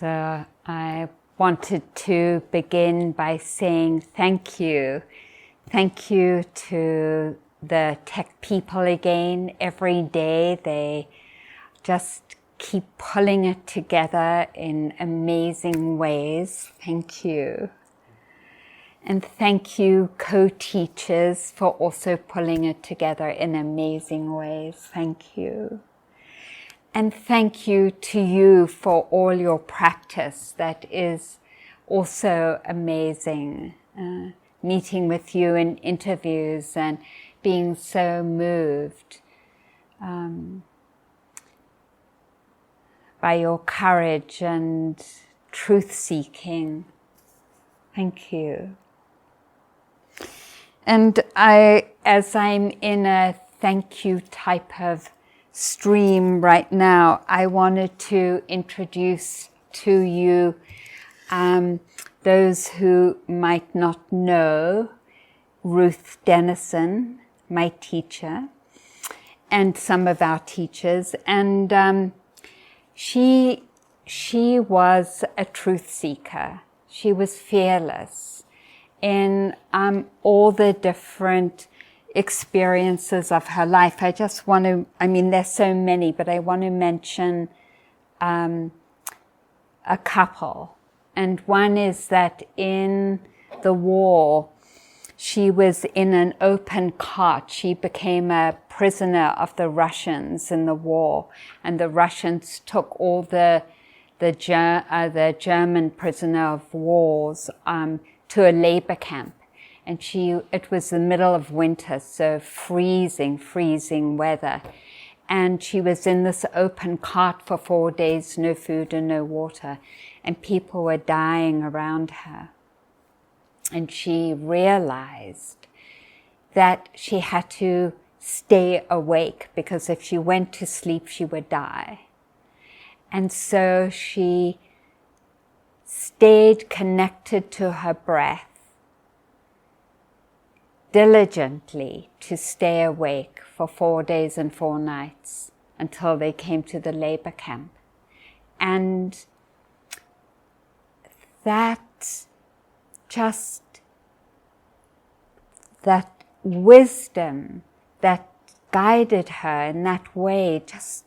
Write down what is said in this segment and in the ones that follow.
So I wanted to begin by saying thank you. Thank you to the tech people again. Every day they just keep pulling it together in amazing ways. Thank you. And thank you, co-teachers, for also pulling it together in amazing ways. Thank you. And thank you to you for all your practice. That is also amazing. Meeting with you in interviews and being so moved by your courage and truth-seeking. Thank you. And as I'm in a thank you type of stream right now, I wanted to introduce to you those who might not know Ruth Dennison, my teacher, and some of our teachers. And she was a truth seeker. She was fearless in all the different experiences of her life. I just want to, there's so many, but I want to mention a couple. And one is that in the war, she was in an open cart. She became a prisoner of the Russians in the war, and the Russians took all the German prisoner of wars to a labor camp. And it was the middle of winter, so freezing weather. And she was in this open cart for 4 days, no food and no water. And people were dying around her. And she realized that she had to stay awake, because if she went to sleep, she would die. And so she stayed connected to her breath, diligently to stay awake for 4 days and 4 nights until they came to the labor camp. And that wisdom that guided her in that way just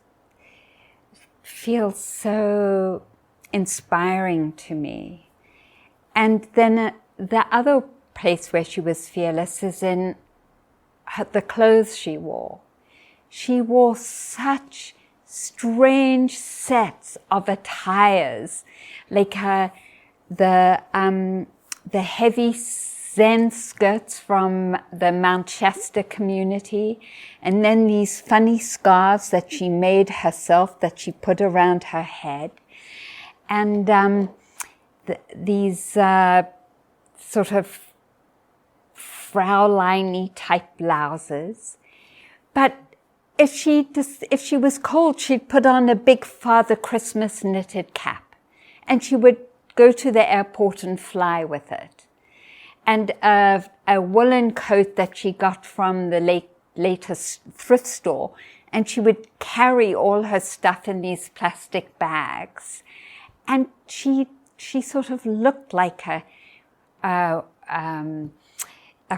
feels so inspiring to me. And then the other place where she was fearless is in the clothes she wore. She wore such strange sets of attires, like the heavy Zen skirts from the Mount Shasta community, and then these funny scarves that she made herself that she put around her head, and these sort of Fraulein-y type blouses. But if she was cold, she'd put on a big Father Christmas knitted cap, and she would go to the airport and fly with it. And a woolen coat that she got from the latest thrift store, and she would carry all her stuff in these plastic bags. And she sort of looked like a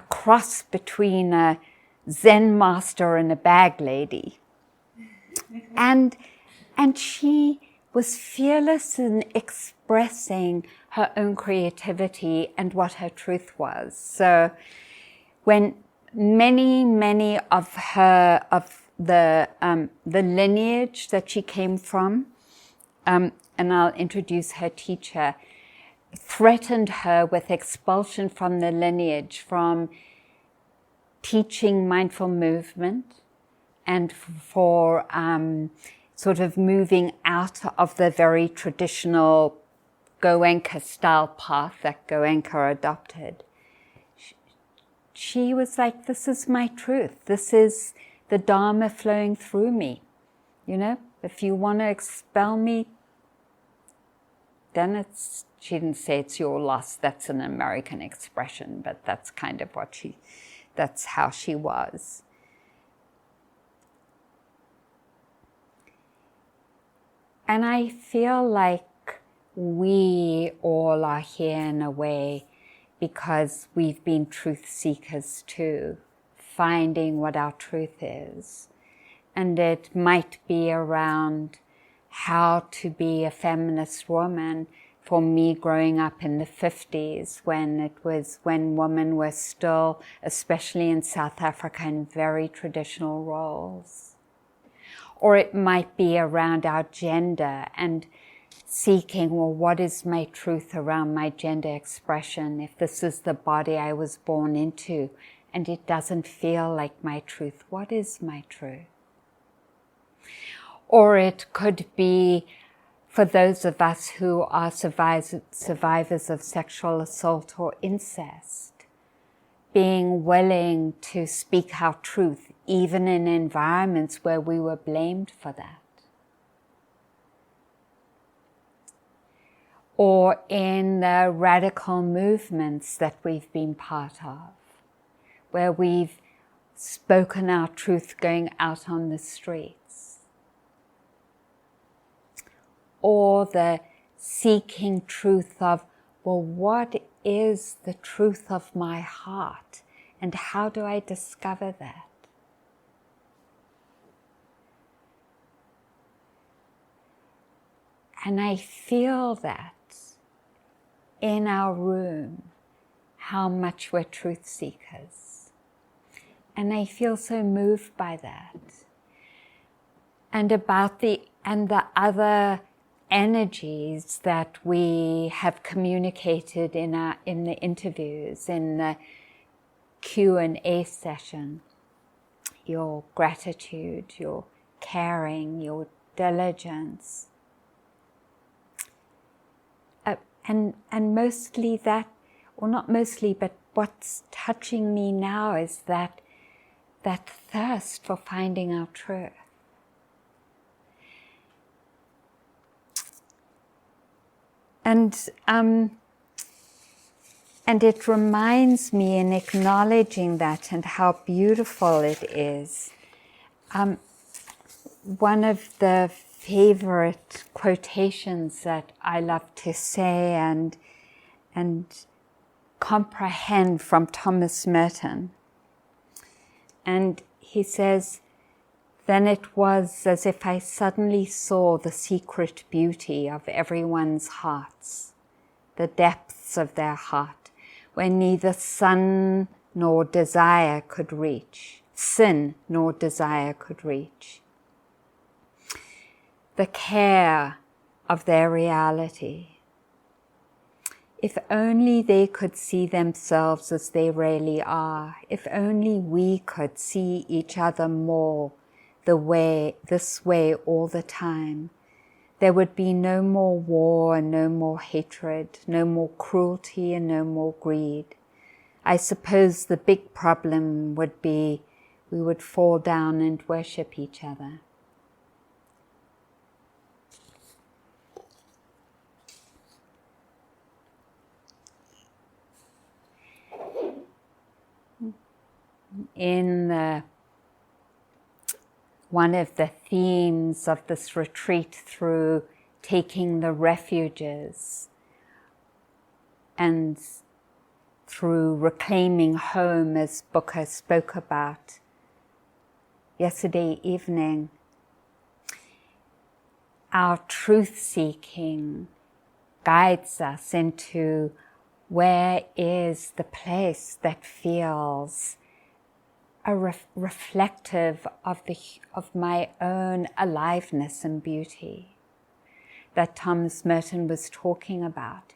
cross between a Zen master and a bag lady. And she was fearless in expressing her own creativity and what her truth was. So when many of the lineage that she came from, and I'll introduce her teacher, threatened her with expulsion from the lineage from teaching mindful movement and for sort of moving out of the very traditional Goenka style path that Goenka adopted. She was like, this is my truth. This is the Dharma flowing through me. If you want to expel me, then she didn't say it's your loss. That's an American expression, but that's kind of that's how she was. And I feel like we all are here in a way because we've been truth seekers too, finding what our truth is. And it might be around how to be a feminist woman. For me, growing up in the 50s, when women were still, especially in South Africa, in very traditional roles. Or it might be around our gender and seeking, well, what is my truth around my gender expression? If this is the body I was born into and it doesn't feel like my truth, what is my truth? Or it could be for those of us who are survivors of sexual assault or incest, being willing to speak our truth, even in environments where we were blamed for that. Or in the radical movements that we've been part of, where we've spoken our truth going out on the streets. Or the seeking truth of, well, what is the truth of my heart? And how do I discover that? And I feel that in our room, how much we're truth seekers. And I feel so moved by that. And about the other energies that we have communicated in the interviews, in the Q&A session, your gratitude, your caring, your diligence, and mostly that, or not mostly, but what's touching me now is that thirst for finding our truth. And it reminds me, in acknowledging that and how beautiful it is, one of the favorite quotations that I love to say and comprehend from Thomas Merton. And he says, "Then it was as if I suddenly saw the secret beauty of everyone's hearts, the depths of their heart, where neither sin nor desire could reach. The care of their reality. If only they could see themselves as they really are, if only we could see each other more this way all the time, there would be no more war and no more hatred, no more cruelty and no more greed. I suppose the big problem would be we would fall down and worship each other." In one of the themes of this retreat, through taking the refuges and through reclaiming home, as Booker spoke about yesterday evening, our truth-seeking guides us into where is the place that feels reflective of my own aliveness and beauty that Thomas Merton was talking about.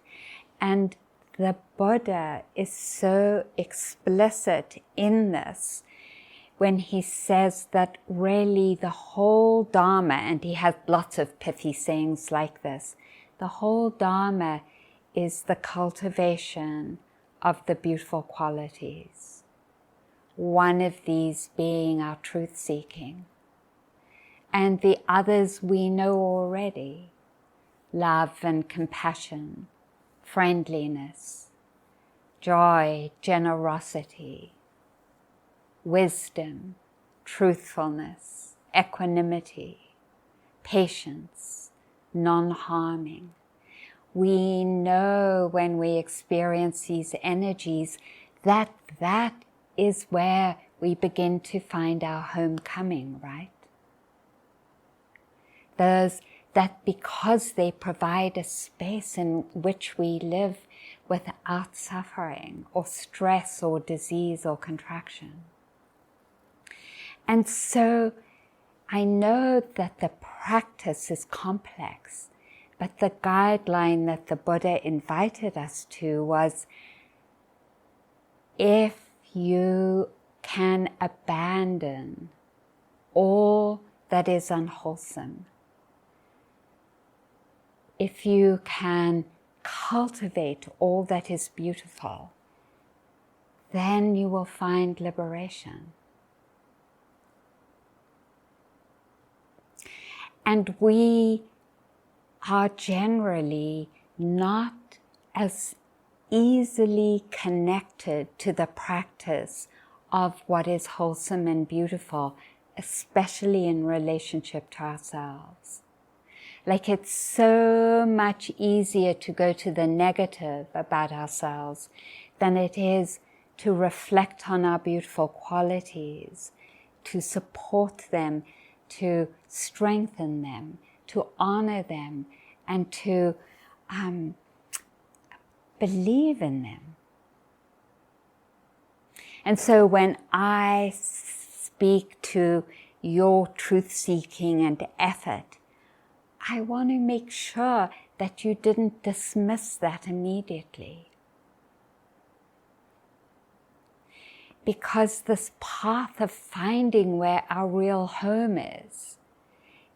And the Buddha is so explicit in this when he says that really the whole Dhamma, and he has lots of pithy sayings like this, the whole Dhamma is the cultivation of the beautiful qualities. One of these being our truth-seeking, and the others we know already: love and compassion, friendliness, joy, generosity, wisdom, truthfulness, equanimity, patience, non-harming. we know when we experience these energies that that is where we begin to find our homecoming, right? That because they provide a space in which we live without suffering or stress or disease or contraction. And so I know that the practice is complex, but the guideline that the Buddha invited us to was, if you can abandon all that is unwholesome, if you can cultivate all that is beautiful, then you will find liberation. And we are generally not as easily connected to the practice of what is wholesome and beautiful, especially in relationship to ourselves. Like, it's so much easier to go to the negative about ourselves than it is to reflect on our beautiful qualities, to support them, to strengthen them, to honor them, and to believe in them. And so when I speak to your truth-seeking and effort, I want to make sure that you didn't dismiss that immediately. Because this path of finding where our real home is,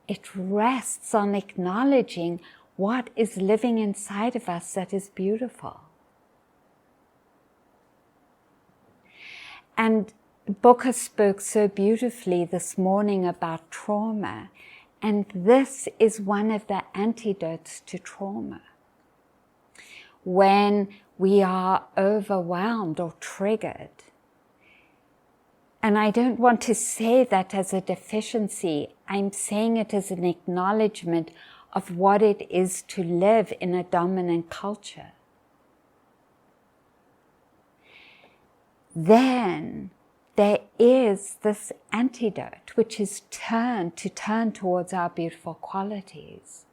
it rests on acknowledging what is living inside of us that is beautiful. And Booker spoke so beautifully this morning about trauma. And this is one of the antidotes to trauma. When we are overwhelmed or triggered, and I don't want to say that as a deficiency, I'm saying it as an acknowledgement of what it is to live in a dominant culture. Then there is this antidote, which is to turn towards our beautiful qualities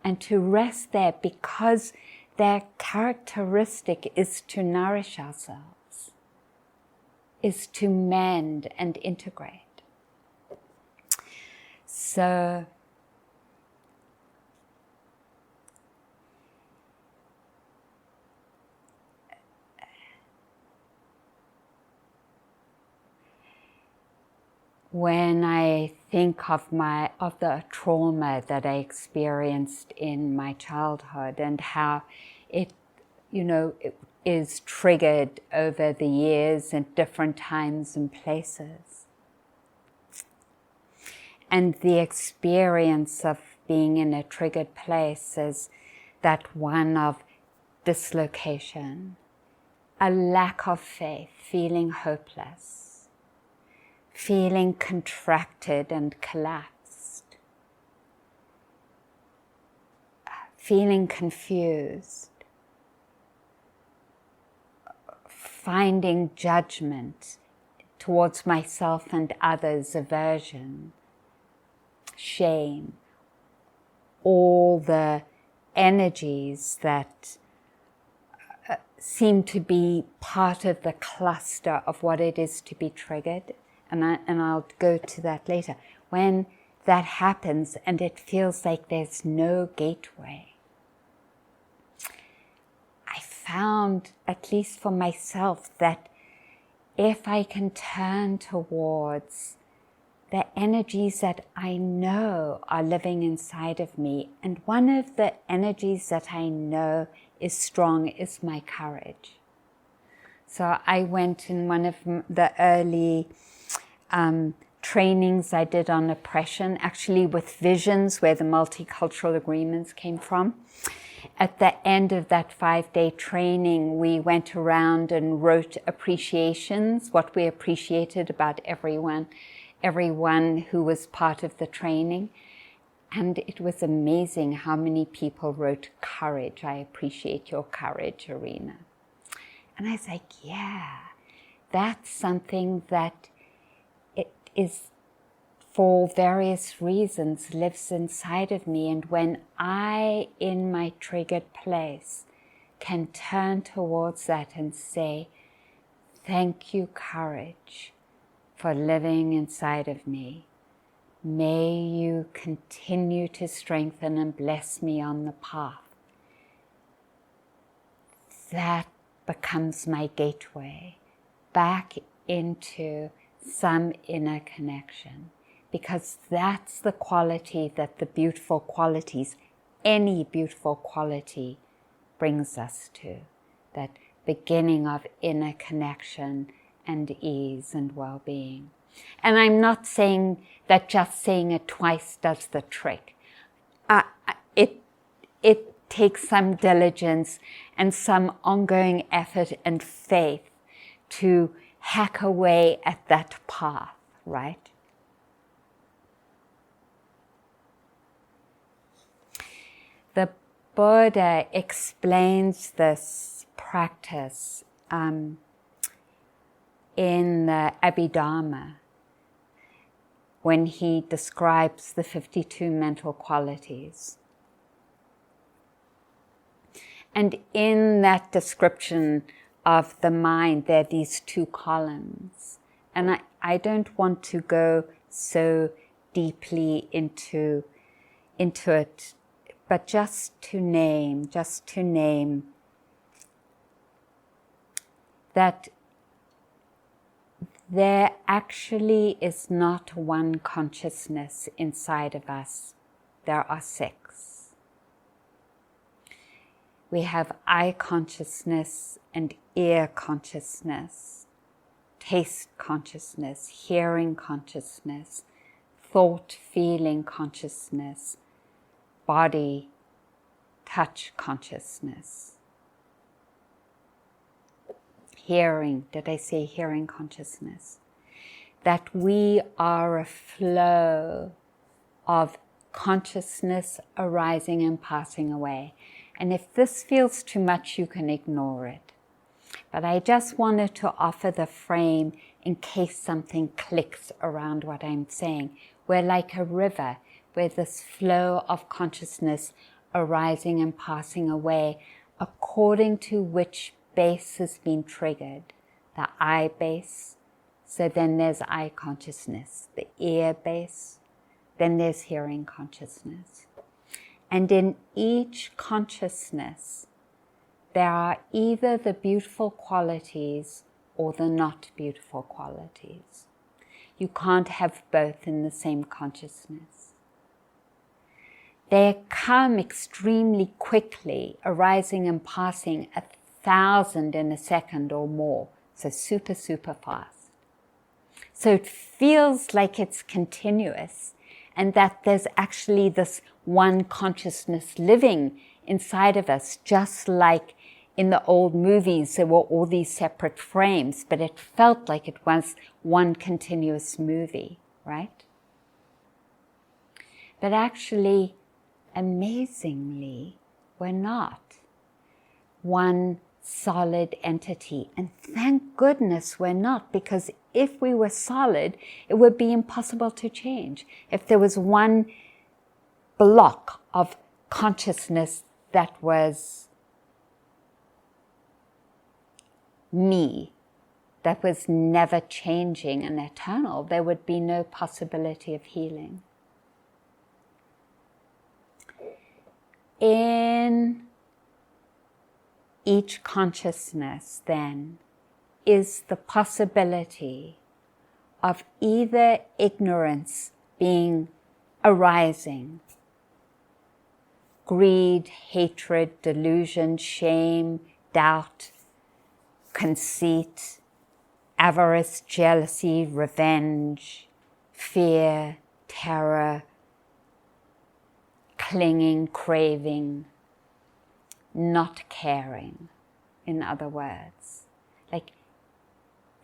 and to rest there, because their characteristic is to nourish ourselves, is to mend and integrate. So when I think of the trauma that I experienced in my childhood and how it is triggered over the years at different times and places, and the experience of being in a triggered place is that one of dislocation, a lack of faith, feeling hopeless, feeling contracted and collapsed, feeling confused, finding judgment towards myself and others, aversion, shame, all the energies that seem to be part of the cluster of what it is to be triggered. And I'll go to that later. When that happens and it feels like there's no gateway, I found, at least for myself, that if I can turn towards the energies that I know are living inside of me, and one of the energies that I know is strong is my courage. So I went in one of the early trainings I did on oppression, actually with visions, where the multicultural agreements came from. At the end of that 5-day training, we went around and wrote appreciations, what we appreciated about everyone who was part of the training. And it was amazing how many people wrote courage. I appreciate your courage, Arena. And I was like, yeah, that's something that it is, for various reasons, lives inside of me. And when I, in my triggered place, can turn towards that and say, thank you, courage, for living inside of me. May you continue to strengthen and bless me on the path. That becomes my gateway back into some inner connection, because that's the quality that the beautiful qualities, any beautiful quality, brings us to, that beginning of inner connection and ease and well-being. And I'm not saying that just saying it twice does the trick. It takes some diligence and some ongoing effort and faith to hack away at that path, right? The Buddha explains this practice in the Abhidhamma, when he describes the 52 mental qualities. And in that description of the mind, there are these two columns. And I don't want to go so deeply into it, but just to name that there actually is not one consciousness inside of us. There are 6. We have eye consciousness and ear consciousness, taste consciousness, hearing consciousness, thought, feeling consciousness, body, touch consciousness. Hearing, did I say hearing consciousness? That we are a flow of consciousness arising and passing away. And if this feels too much, you can ignore it. But I just wanted to offer the frame in case something clicks around what I'm saying. We're like a river where this flow of consciousness arising and passing away according to which base has been triggered. The eye base, so then there's eye consciousness. The ear base, then there's hearing consciousness. And in each consciousness, there are either the beautiful qualities or the not beautiful qualities. You can't have both in the same consciousness. They come extremely quickly, arising and passing 1,000 in a second or more. So super, super fast. So it feels like it's continuous, and that there's actually this one consciousness living inside of us, just like in the old movies, there were all these separate frames, but it felt like it was one continuous movie, right? But actually, amazingly, we're not one solid entity. And thank goodness we're not, because if we were solid, it would be impossible to change. If there was one block of consciousness that was me, that was never changing and eternal, there would be no possibility of healing. In each consciousness, then, is the possibility of either ignorance being arising, greed, hatred, delusion, shame, doubt, conceit, avarice, jealousy, revenge, fear, terror, clinging, craving, not caring, in other words. Like,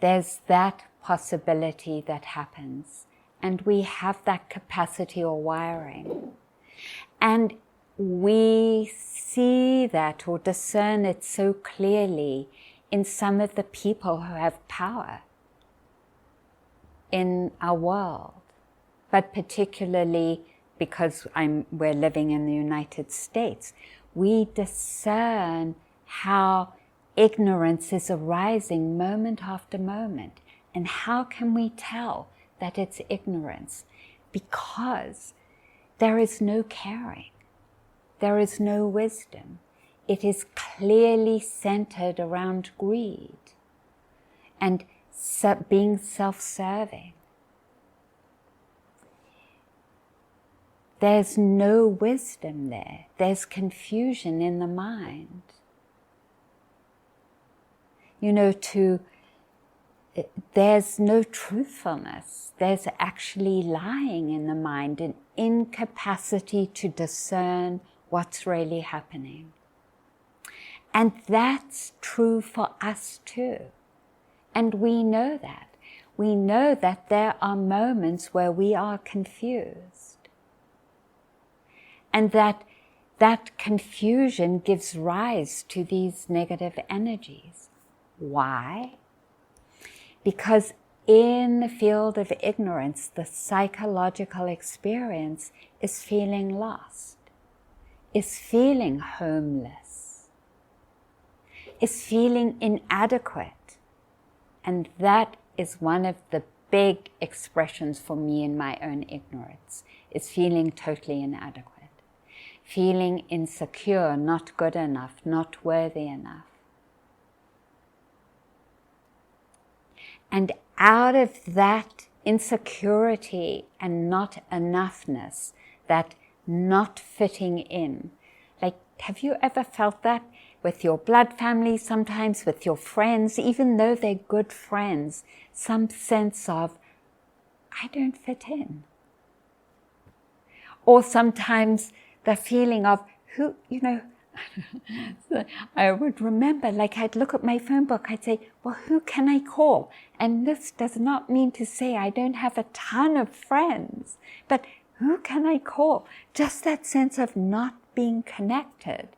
there's that possibility that happens, and we have that capacity or wiring. And we see that or discern it so clearly in some of the people who have power in our world, but particularly because we're living in the United States, we discern how ignorance is arising moment after moment. And how can we tell that it's ignorance? Because there is no caring. There is no wisdom. It is clearly centered around greed and being self-serving. There's no wisdom there. There's confusion in the mind. There's no truthfulness. There's actually lying in the mind, an incapacity to discern what's really happening. And that's true for us too. And we know that. We know that there are moments where we are confused. And that confusion gives rise to these negative energies. Why? Because in the field of ignorance, the psychological experience is feeling lost, is feeling homeless, is feeling inadequate. And that is one of the big expressions for me in my own ignorance, is feeling totally inadequate, feeling insecure, not good enough, not worthy enough. And out of that insecurity and not enoughness, that not fitting in, like, have you ever felt that with your blood family, sometimes with your friends, even though they're good friends, some sense of, I don't fit in. Or sometimes the feeling of, I would remember, like, I'd look at my phone book, I'd say, well, who can I call? And this does not mean to say I don't have a ton of friends, but who can I call? Just that sense of not being connected.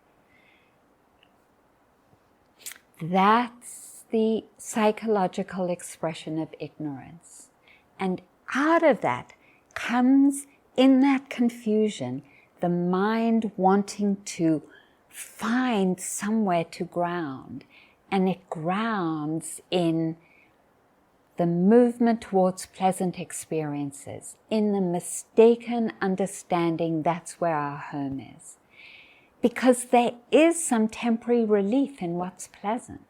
That's the psychological expression of ignorance. And out of that comes, in that confusion, the mind wanting to find somewhere to ground. And it grounds in the movement towards pleasant experiences, in the mistaken understanding that's where our home is. Because there is some temporary relief in what's pleasant.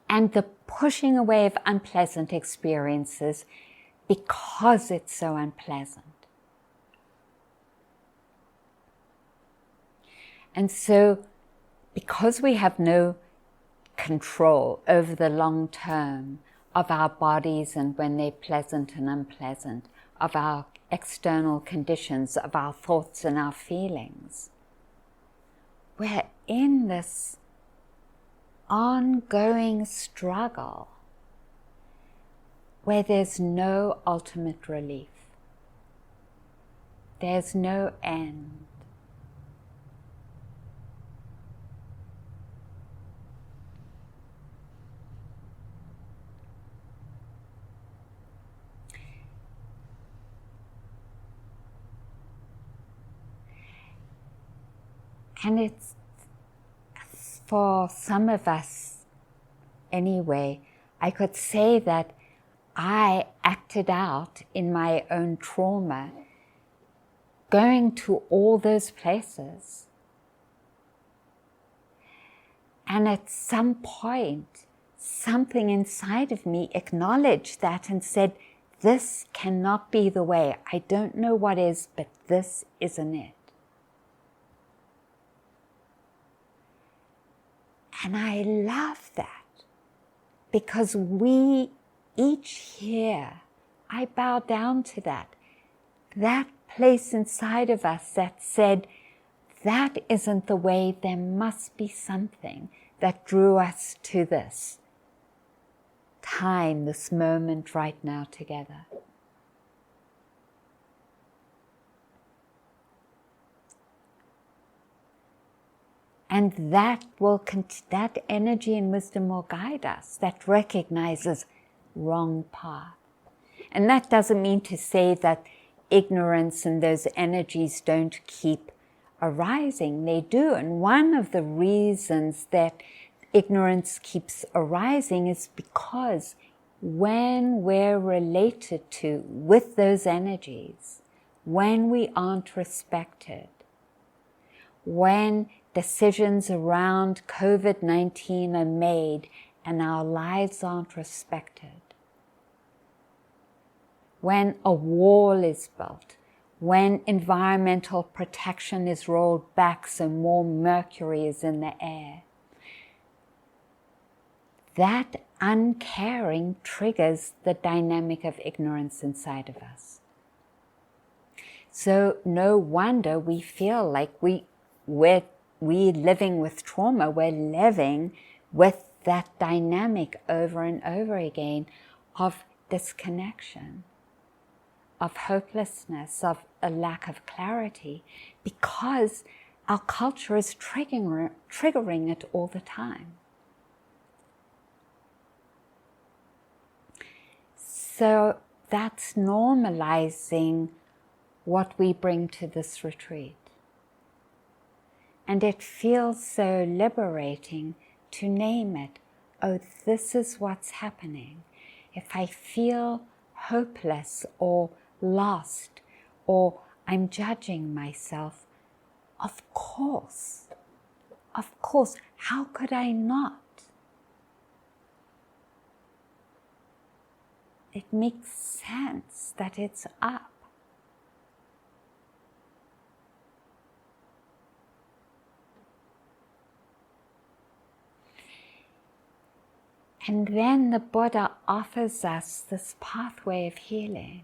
And the pushing away of unpleasant experiences because it's so unpleasant. And so, because we have no control over the long term of our bodies and when they're pleasant and unpleasant, of our external conditions, of our thoughts and our feelings, we're in this ongoing struggle where there's no ultimate relief. There's no end. And it's, for some of us anyway, I could say that I acted out in my own trauma, going to all those places. And at some point, something inside of me acknowledged that and said, this cannot be the way. I don't know what is, but this isn't it. And I love that, because we each here, I bow down to that place inside of us that said, that isn't the way, there must be something that drew us to this. time, this moment right now together. And that energy and wisdom will guide us, that recognizes wrong path. And that doesn't mean to say that ignorance and those energies don't keep arising. They do. And one of the reasons that ignorance keeps arising is because when we're related to with those energies, when we aren't respected, when decisions around COVID-19 are made and our lives aren't respected, when a wall is built, when environmental protection is rolled back so more mercury is in the air, that uncaring triggers the dynamic of ignorance inside of us. So no wonder we feel like we're living with trauma, we're living with that dynamic over and over again of disconnection, of hopelessness, of a lack of clarity, because our culture is triggering it all the time. So that's normalizing what we bring to this retreat. And it feels so liberating to name it. Oh, this is what's happening. If I feel hopeless or lost, or I'm judging myself, of course, how could I not? It makes sense that it's up. And then the Buddha offers us this pathway of healing.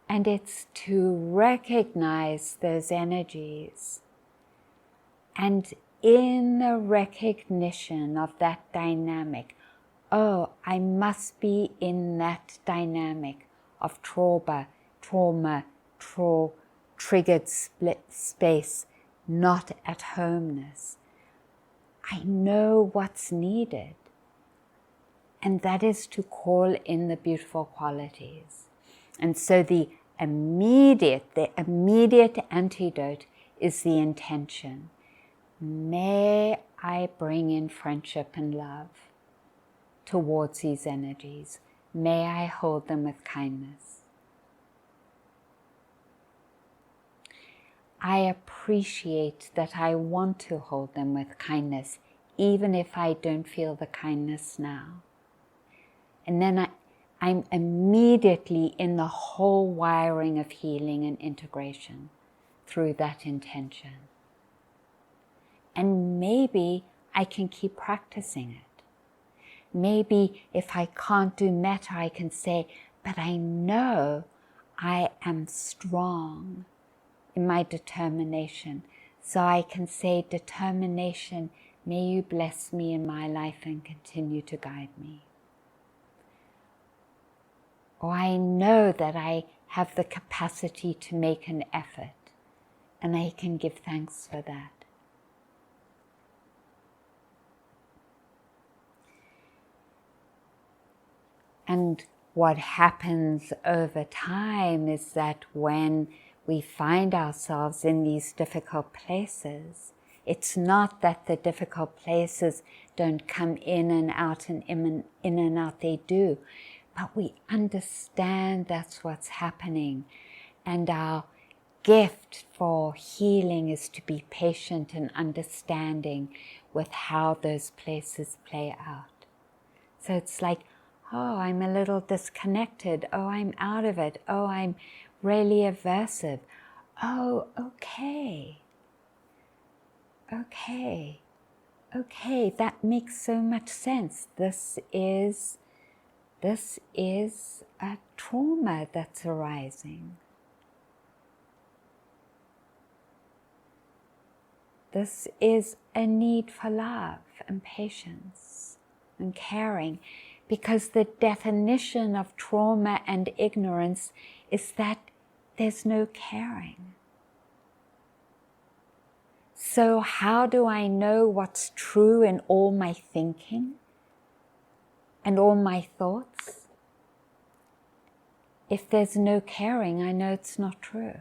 And it's to recognize those energies. And in the recognition of that dynamic, oh, I must be in that dynamic of triggered split space, not at homeness. I know what's needed. And that is to call in the beautiful qualities. And so the immediate antidote is the intention. May I bring in friendship and love towards these energies. May I hold them with kindness. I appreciate that I want to hold them with kindness, even if I don't feel the kindness now. And then I'm immediately in the whole wiring of healing and integration through that intention. And maybe I can keep practicing it. Maybe if I can't do metta, I can say, but I know I am strong in my determination. So I can say, determination, may you bless me in my life and continue to guide me. Or I know that I have the capacity to make an effort, and I can give thanks for that. And what happens over time is that when we find ourselves in these difficult places, it's not that the difficult places don't come in and out and in and out, they do. But we understand that's what's happening. And our gift for healing is to be patient and understanding with how those places play out. So it's like, oh, I'm a little disconnected. Oh, I'm out of it. Oh, I'm really aversive. Oh, okay. Okay, that makes so much sense. This is a trauma that's arising. This is a need for love and patience. and caring, because the definition of trauma and ignorance is that there's no caring. So how do I know what's true in all my thinking and all my thoughts? If there's no caring, I know it's not true.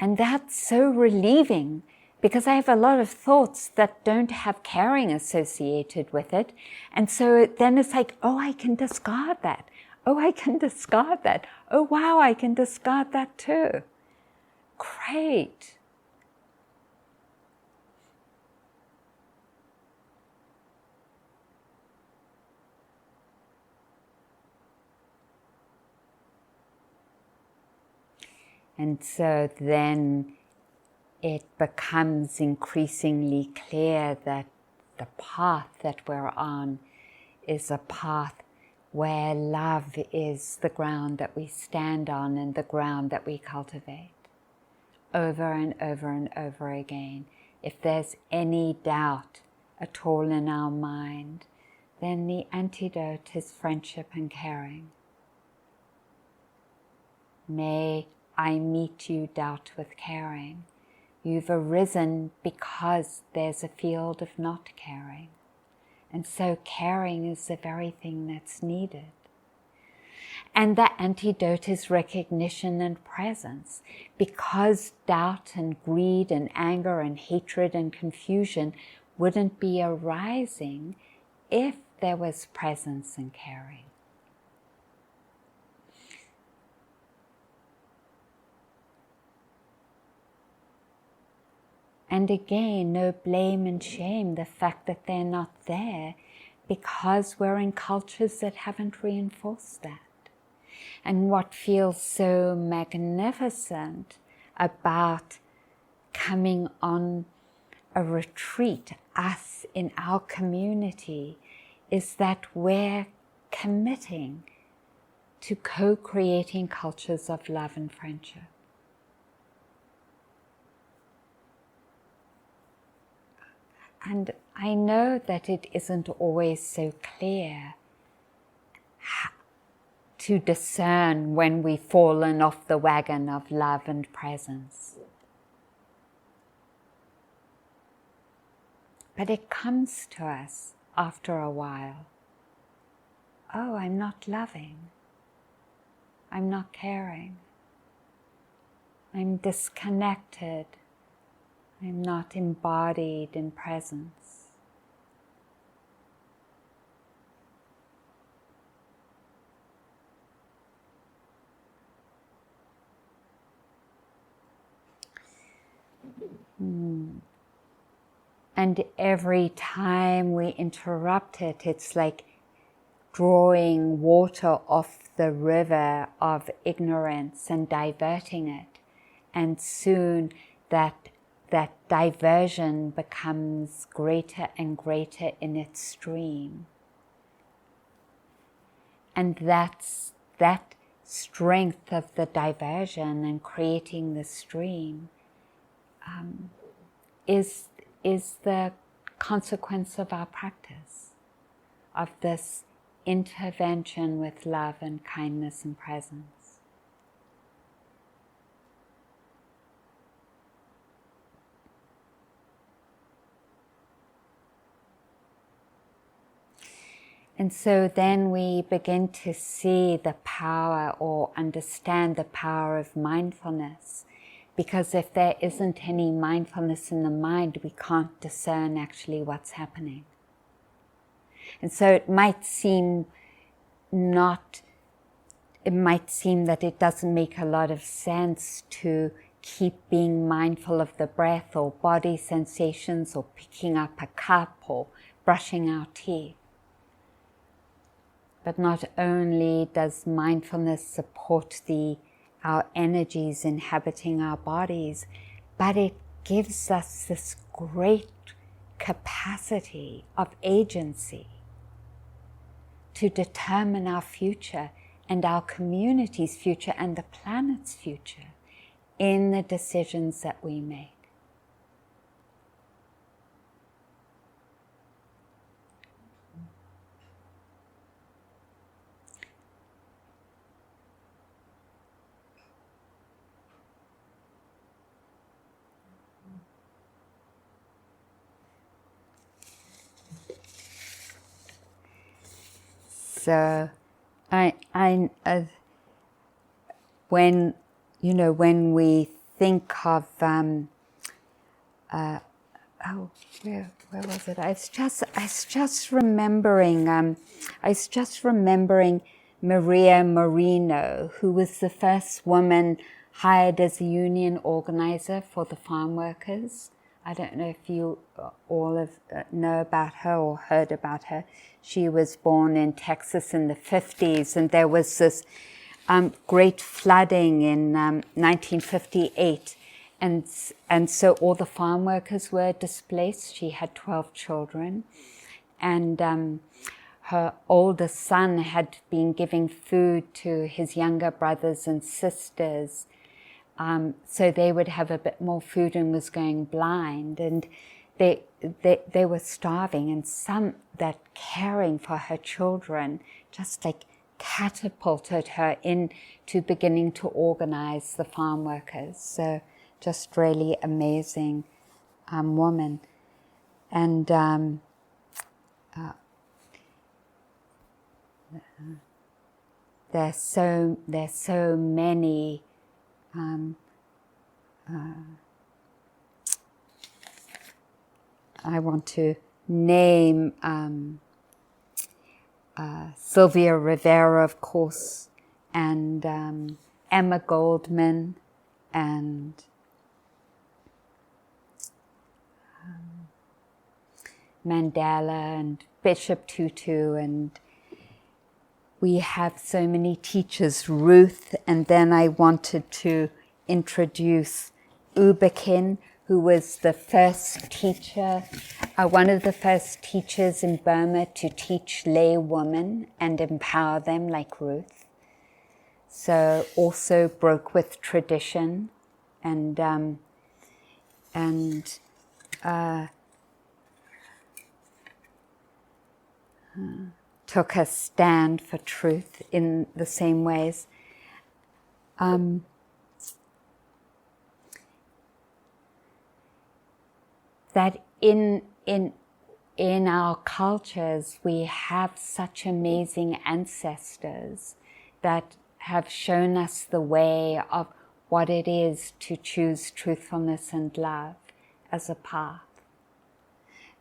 And that's so relieving, because I have a lot of thoughts that don't have caring associated with it. And so then it's like, oh, I can discard that. Oh, I can discard that. Oh, wow, I can discard that too. Great. And so then it becomes increasingly clear that the path that we're on is a path where love is the ground that we stand on and the ground that we cultivate over and over and over again. If there's any doubt at all in our mind, then the antidote is friendship and caring. May I meet you, doubt, with caring. You've arisen because there's a field of not caring. And so caring is the very thing that's needed. And the antidote is recognition and presence, because doubt and greed and anger and hatred and confusion wouldn't be arising if there was presence and caring. And again, no blame and shame, the fact that they're not there, because we're in cultures that haven't reinforced that. And what feels so magnificent about coming on a retreat, us in our community, is that we're committing to co-creating cultures of love and friendship. And I know that it isn't always so clear to discern when we've fallen off the wagon of love and presence. But it comes to us after a while. Oh, I'm not loving. I'm not caring. I'm disconnected. I'm not embodied in presence. And every time we interrupt it, it's like drawing water off the river of ignorance and diverting it. And soon that diversion becomes greater and greater in its stream. And that strength of the diversion and creating the stream is the consequence of our practice, of this intervention with love and kindness and presence. And so then we begin to see the power or understand the power of mindfulness. Because if there isn't any mindfulness in the mind, we can't discern actually what's happening. And so it might seem that it doesn't make a lot of sense to keep being mindful of the breath or body sensations or picking up a cup or brushing our teeth. But not only does mindfulness support our energies inhabiting our bodies, but it gives us this great capacity of agency to determine our future and our community's future and the planet's future in the decisions that we make. So, when we think of where was it? I was just remembering Maria Moreno, who was the first woman hired as a union organizer for the farm workers. I don't know if you all know about her or heard about her. She was born in Texas in the 50s, and there was this great flooding in 1958. And so all the farm workers were displaced. She had 12 children. And her oldest son had been giving food to his younger brothers and sisters, so they would have a bit more food, and was going blind. And they were starving, and that caring for her children just like catapulted her into beginning to organize the farm workers. So just really amazing woman. And there's so many I want to name Sylvia Rivera, of course, and Emma Goldman, and Mandela, and Bishop Tutu, and we have so many teachers, Ruth, and then I wanted to introduce Ubakin, who was the first teacher, one of the first teachers in Burma to teach lay women and empower them like Ruth. So also broke with tradition and took a stand for truth in the same ways. That in our cultures we have such amazing ancestors that have shown us the way of what it is to choose truthfulness and love as a path.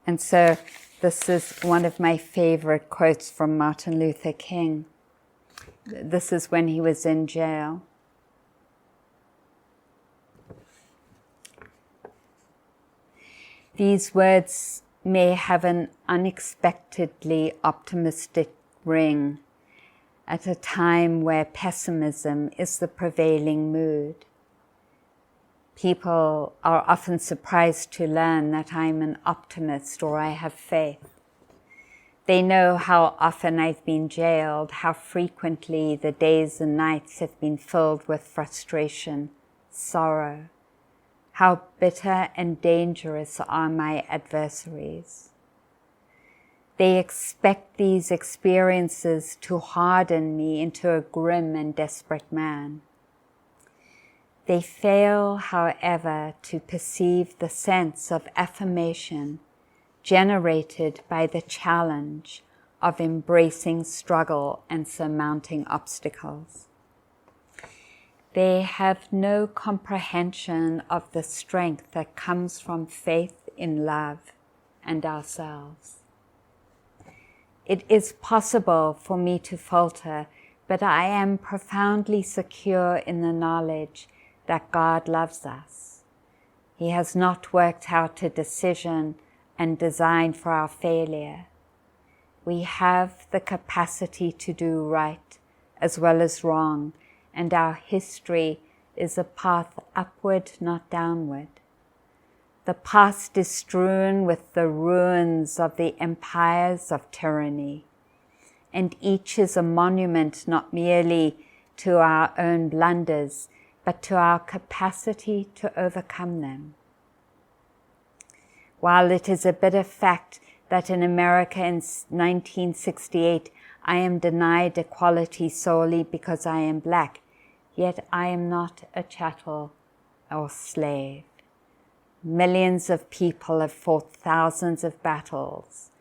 And so this is one of my favorite quotes from Martin Luther King. This is when he was in jail. These words may have an unexpectedly optimistic ring at a time where pessimism is the prevailing mood. People are often surprised to learn that I'm an optimist or I have faith. They know how often I've been jailed, how frequently the days and nights have been filled with frustration, sorrow. How bitter and dangerous are my adversaries. They expect these experiences to harden me into a grim and desperate man. They fail, however, to perceive the sense of affirmation generated by the challenge of embracing struggle and surmounting obstacles. They have no comprehension of the strength that comes from faith in love and ourselves. It is possible for me to falter, but I am profoundly secure in the knowledge that God loves us. He has not worked out a decision and design for our failure. We have the capacity to do right as well as wrong, and our history is a path upward, not downward. The past is strewn with the ruins of the empires of tyranny, and each is a monument not merely to our own blunders, but to our capacity to overcome them. While it is a bitter fact that in America in 1968 I am denied equality solely because I am black, yet I am not a chattel or slave. Millions of people have fought thousands of battles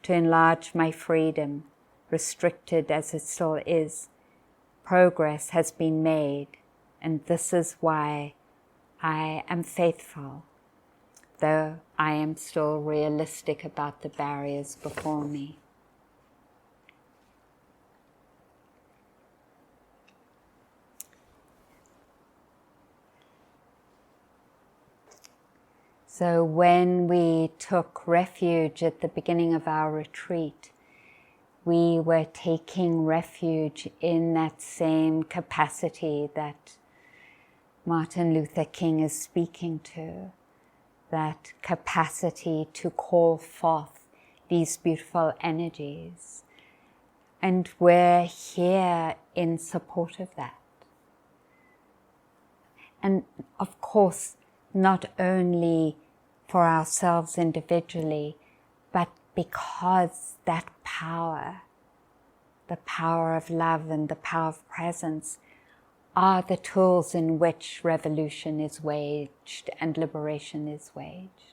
to enlarge my freedom, restricted as it still is, progress has been made, and this is why I am faithful, though I am still realistic about the barriers before me. So when we took refuge at the beginning of our retreat, we were taking refuge in that same capacity that Martin Luther King is speaking to, that capacity to call forth these beautiful energies. And we're here in support of that. And of course, not only for ourselves individually, but because that power, the power of love and the power of presence, are the tools in which revolution is waged and liberation is waged.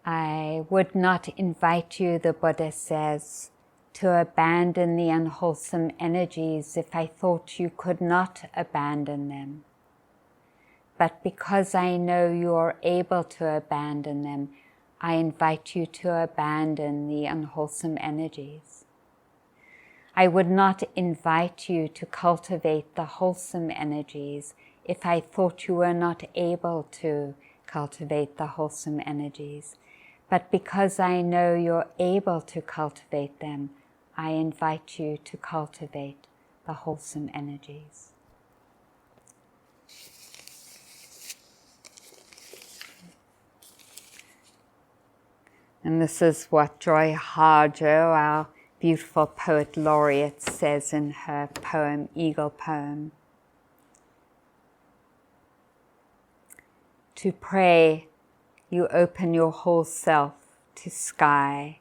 I would not invite you, the Buddha says, to abandon the unwholesome energies if I thought you could not abandon them. But because I know you are able to abandon them, I invite you to abandon the unwholesome energies. I would not invite you to cultivate the wholesome energies if I thought you were not able to cultivate the wholesome energies. But because I know you're able to cultivate them, I invite you to cultivate the wholesome energies. And this is what Joy Harjo, our beautiful poet laureate, says in her poem, Eagle Poem. To pray, you open your whole self to sky,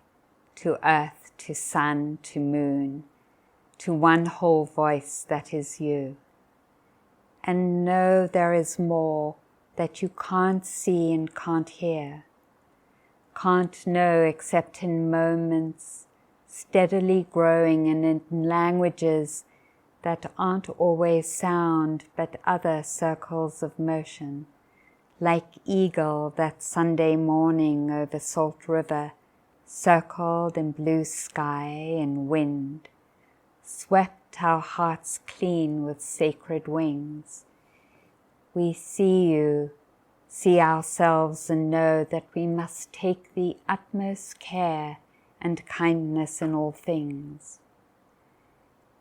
to earth, to sun, to moon, to one whole voice that is you. And know there is more that you can't see and can't hear, can't know except in moments, steadily growing and in languages that aren't always sound but other circles of motion. Like eagle that Sunday morning over Salt River, circled in blue sky and wind, swept our hearts clean with sacred wings. We see you, see ourselves, and know that we must take the utmost care and kindness in all things.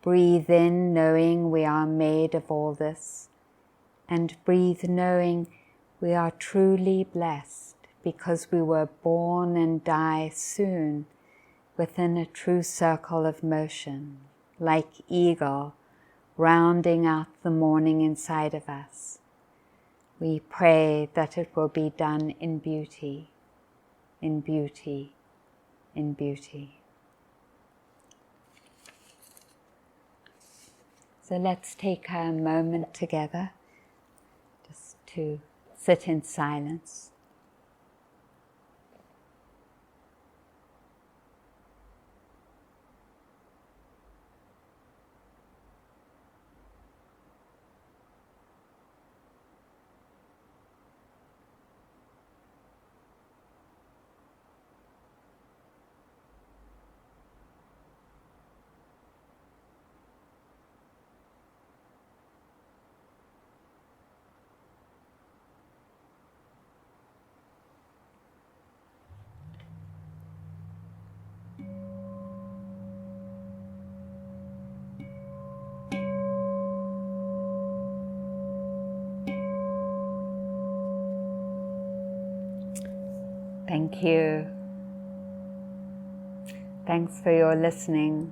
Breathe in, knowing we are made of all this, and breathe knowing we are truly blessed because we were born and die soon within a true circle of motion, like eagle, rounding out the morning inside of us. We pray that it will be done in beauty, in beauty, in beauty. So let's take a moment together just to sit in silence. Thank you. Thanks for your listening.